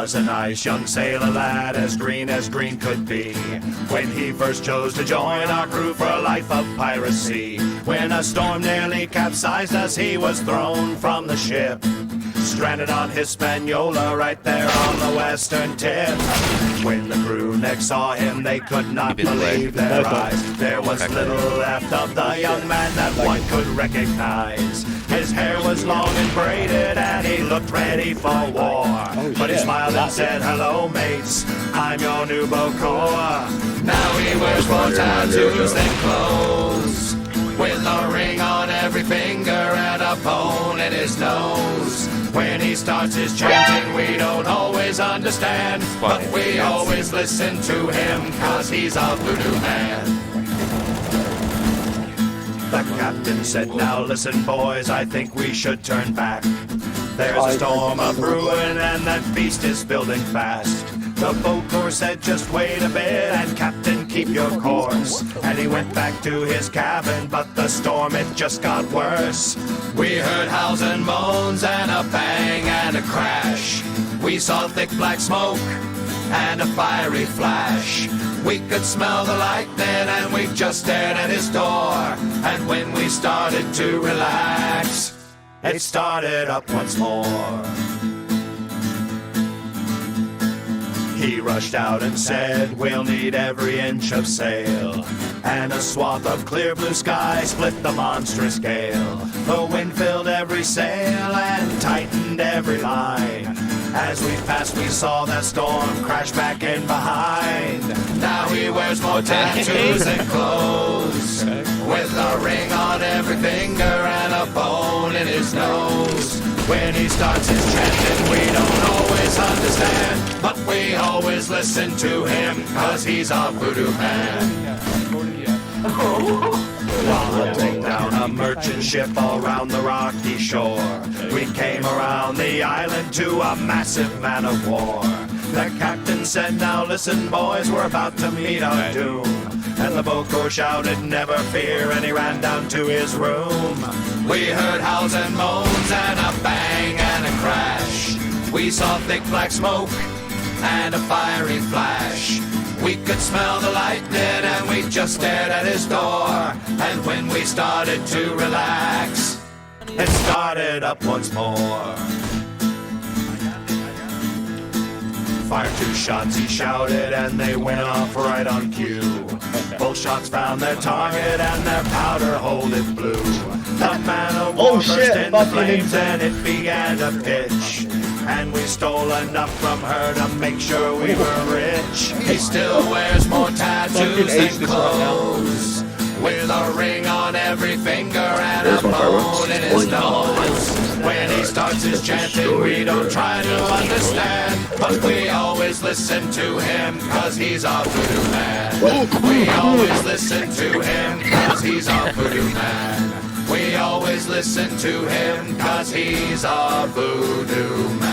was a nice young sailor lad, as green could be, when he first chose to join our crew for a life of piracy. When a storm nearly capsized us, he was thrown from the ship, stranded on Hispaniola right there on the western tip. When the crew next saw him, they could not believe their eyes. There was little left of the young man that one could recognize. His hair was long and braided, and he looked ready for war. But he smiled and said, "Hello, mates, I'm your new Bokor." Now he wears more tattoos than clothes, with a ring on every finger and a bone in his nose. When he starts his chanting, we don't always understand, but we always listen to him, 'cause he's a voodoo man. The captain said, "Now listen, boys, I think we should turn back. There's a storm a-brewing and that beast is building fast." The Bokor said, "Just wait a bit, and Captain, keep your course." And he went back to his cabin, but the storm, it just got worse. We heard howls and moans and a bang and a crash. We saw thick black smoke and a fiery flash. We could smell the lightning and we just stared at his door. And when we started to relax, it started up once more. He rushed out and said, "We'll need every inch of sail," and a swath of clear blue sky split the monstrous gale. The wind filled every sail and tightened every line. As we passed, we saw that storm crash back in behind. Now he wears more tattoos than clothes, with a ring on every finger and a bone in his nose. When he starts his chanting, we don't always understand, but we always listen to him, 'cause he's a voodoo man. While hunting down a merchant ship all round the rocky shore, we came around the island to a massive man of war. The captain said, "Now listen, boys, we're about to meet our doom." And the Bokor shouted, "Never fear," and he ran down to his room. We heard howls and moans and a bang and a crash. We saw thick black smoke and a fiery flash. We could smell the lightning and we just stared at his door. And when we started to relax, it started up once more. "Fire 2 shots," he shouted, and they went off right on cue. Both shots found their target and their powder hold it blew. The man of war burst into flames and it began to pitch. And we stole enough from her to make sure we were rich. He still wears more tattoos than clothes, with a ring on every finger and a bone in his nose. When he starts his chanting, we don't try to understand, but we always listen to him, 'cause he's a voodoo man. We always listen to him, 'cause he's a voodoo man. We always listen to him, 'cause he's a voodoo man.